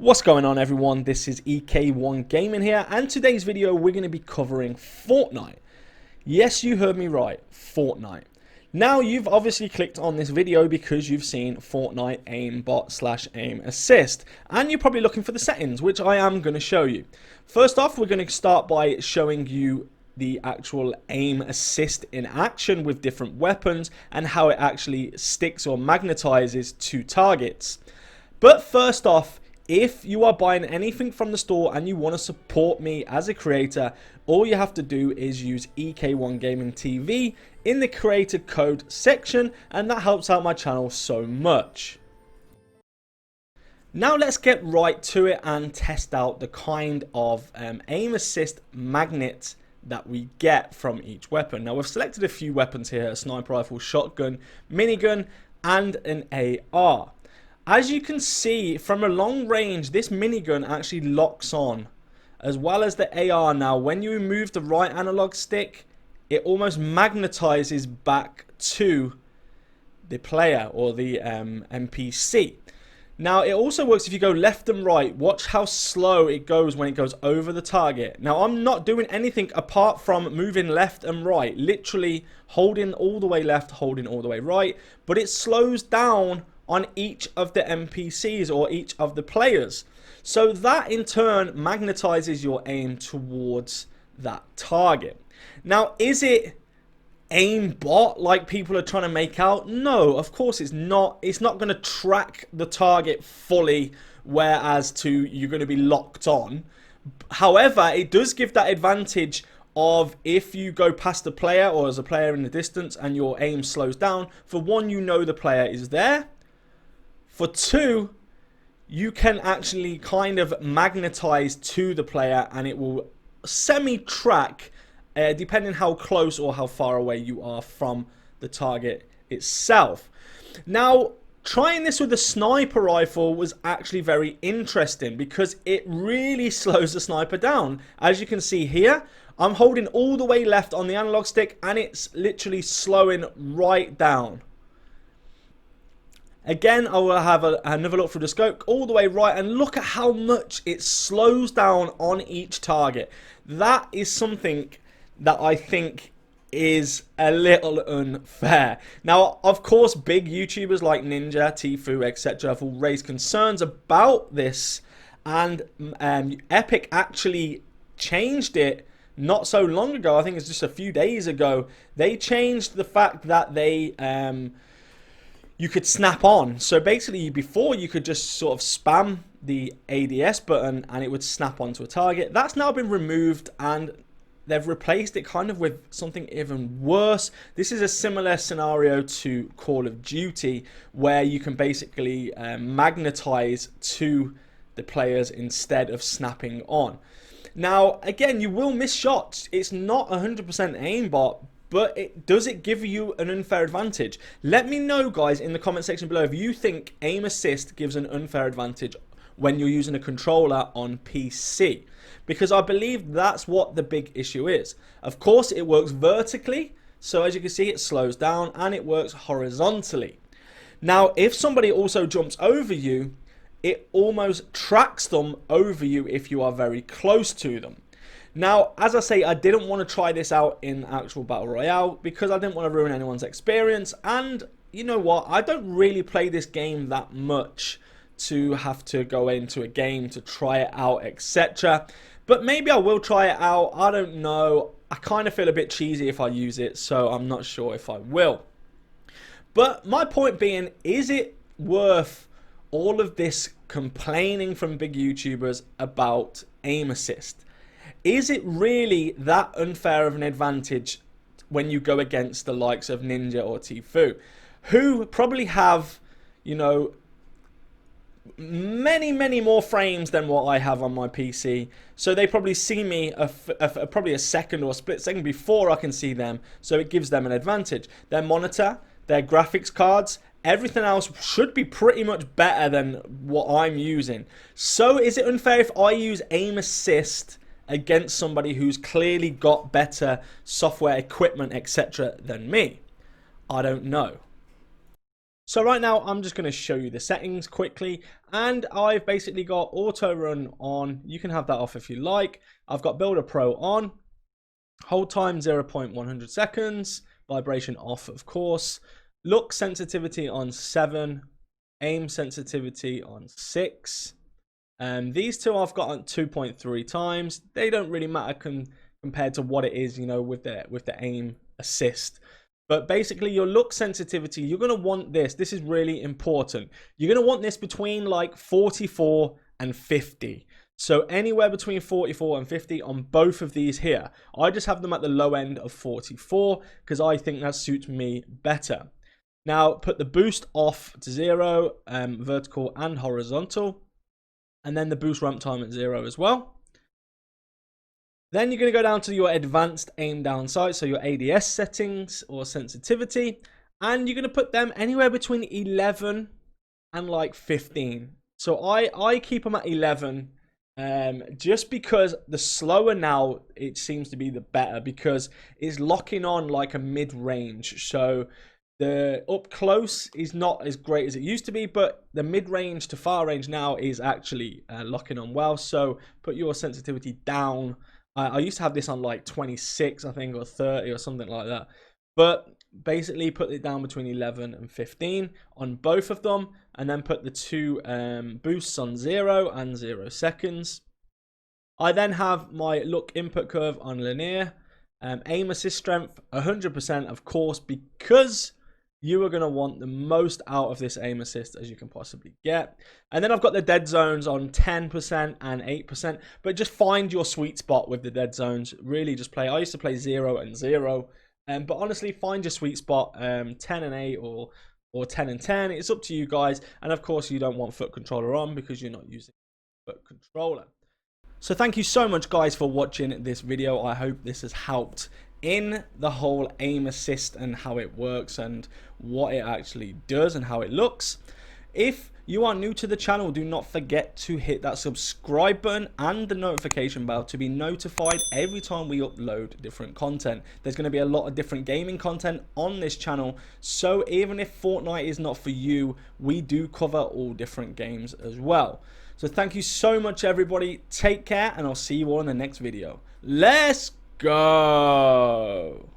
What's going on, everyone? This is EK1 Gaming here, and today's video we're going to be covering Fortnite. Yes, you heard me right, Fortnite. Now, you've obviously clicked on this video because you've seen Fortnite aimbot / aim assist, and you're probably looking for the settings, which I am going to show you. First off, we're going to start by showing you the actual aim assist in action with different weapons and how it actually sticks or magnetizes to targets. But first off, if you are buying anything from the store and you want to support me as a creator, all you have to do is use EK1 Gaming TV in the creator code section, and that helps out my channel so much. Now let's get right to it and test out the kind of aim assist magnet that we get from each weapon. Now, we've selected a few weapons here: a sniper rifle, shotgun, minigun, and an AR. As you can see, from a long range, this minigun actually locks on, as well as the AR. Now, when you remove the right analog stick, it almost magnetizes back to the player or the NPC. Now, it also works if you go left and right. Watch how slow it goes when it goes over the target. Now, I'm not doing anything apart from moving left and right, literally holding all the way left, holding all the way right, but it slows down on each of the NPCs or each of the players. So that in turn magnetizes your aim towards that target. Now, is it aimbot like people are trying to make out? No, of course it's not. It's not going to track the target fully, whereas you're going to be locked on. However, it does give that advantage of if you go past the player or as a player in the distance and your aim slows down. For one, you know the player is there. For two, you can actually kind of magnetize to the player and it will semi-track depending how close or how far away you are from the target itself. Now, trying this with the sniper rifle was actually very interesting because it really slows the sniper down. As you can see here, I'm holding all the way left on the analog stick and it's literally slowing right down. Again, I will have another look through the scope all the way right, and look at how much it slows down on each target. That is something that I think is a little unfair. Now, of course, big YouTubers like Ninja, Tfue, etc. have all raised concerns about this, and Epic actually changed it not so long ago. I think it's just a few days ago. They changed the fact that you could snap on. So basically, before you could just sort of spam the ADS button and it would snap onto a target. That's now been removed and they've replaced it kind of with something even worse. This is a similar scenario to Call of Duty, where you can basically magnetize to the players instead of snapping on. Now, again, you will miss shots. It's not 100% aimbot, but does it give you an unfair advantage? Let me know, guys, in the comment section below if you think aim assist gives an unfair advantage when you're using a controller on PC, because I believe that's what the big issue is. Of course, it works vertically, so as you can see, it slows down, and it works horizontally. Now, if somebody also jumps over you, it almost tracks them over you if you are very close to them. Now, as I say, I didn't want to try this out in actual Battle Royale because I didn't want to ruin anyone's experience. And you know what? I don't really play this game that much to have to go into a game to try it out, etc. But maybe I will try it out. I don't know. I kind of feel a bit cheesy if I use it, so I'm not sure if I will. But my point being, is it worth all of this complaining from big YouTubers about aim assist? Is it really that unfair of an advantage when you go against the likes of Ninja or Tfue, who probably have, you know, many more frames than what I have on my PC? So they probably see me probably a second or a split second before I can see them, so it gives them an advantage. Their monitor, their graphics cards, everything else should be pretty much better than what I'm using. So is it unfair if I use aim assist against somebody who's clearly got better software, equipment, etc. than me? I don't know. So right now, I'm just going to show you the settings quickly, and I've basically got auto run on. You can have that off if you like. I've got Builder Pro on, hold time 0.100 seconds, vibration off, of course, look sensitivity on 7, aim sensitivity on 6. These two I've got on 2.3 times. They don't really matter compared to what it is, you know, with the aim assist. But basically, your look sensitivity, you're going to want this. This is really important. You're going to want this between like 44 and 50. So anywhere between 44 and 50 on both of these here. I just have them at the low end of 44 because I think that suits me better. Now, put the boost off to 0, vertical and horizontal. And then the boost ramp time at 0 as well. Then you're going to go down to your advanced aim down sight, so your ADS settings or sensitivity, and you're going to put them anywhere between 11 and like 15. So I keep them at 11 just because the slower now it seems to be the better, because it's locking on like a mid-range. So the up close is not as great as it used to be, but the mid-range to far range now is actually locking on well. So put your sensitivity down. I used to have this on like 26, I think, or 30 or something like that. But basically put it down between 11 and 15 on both of them. And then put the two boosts on 0 and 0 seconds. I then have my look input curve on linear. Aim assist strength 100%, of course, because you are going to want the most out of this aim assist as you can possibly get. And then I've got the dead zones on 10% and 8%, but just find your sweet spot with the dead zones. Really just play. I used to play 0 and 0, but honestly, find your sweet spot, 10 and 8 or 10 and 10. It's up to you guys. And of course, you don't want foot controller on because you're not using foot controller. So thank you so much, guys, for watching this video. I hope this has helped in the whole aim assist and how it works and what it actually does and how it looks. If you are new to the channel, do not forget to hit that subscribe button and the notification bell to be notified every time we upload different content. There's going to be a lot of different gaming content on this channel, so even if Fortnite is not for you, we do cover all different games as well. So thank you so much, everybody. Take care, and I'll see you all in the next video. Let's go.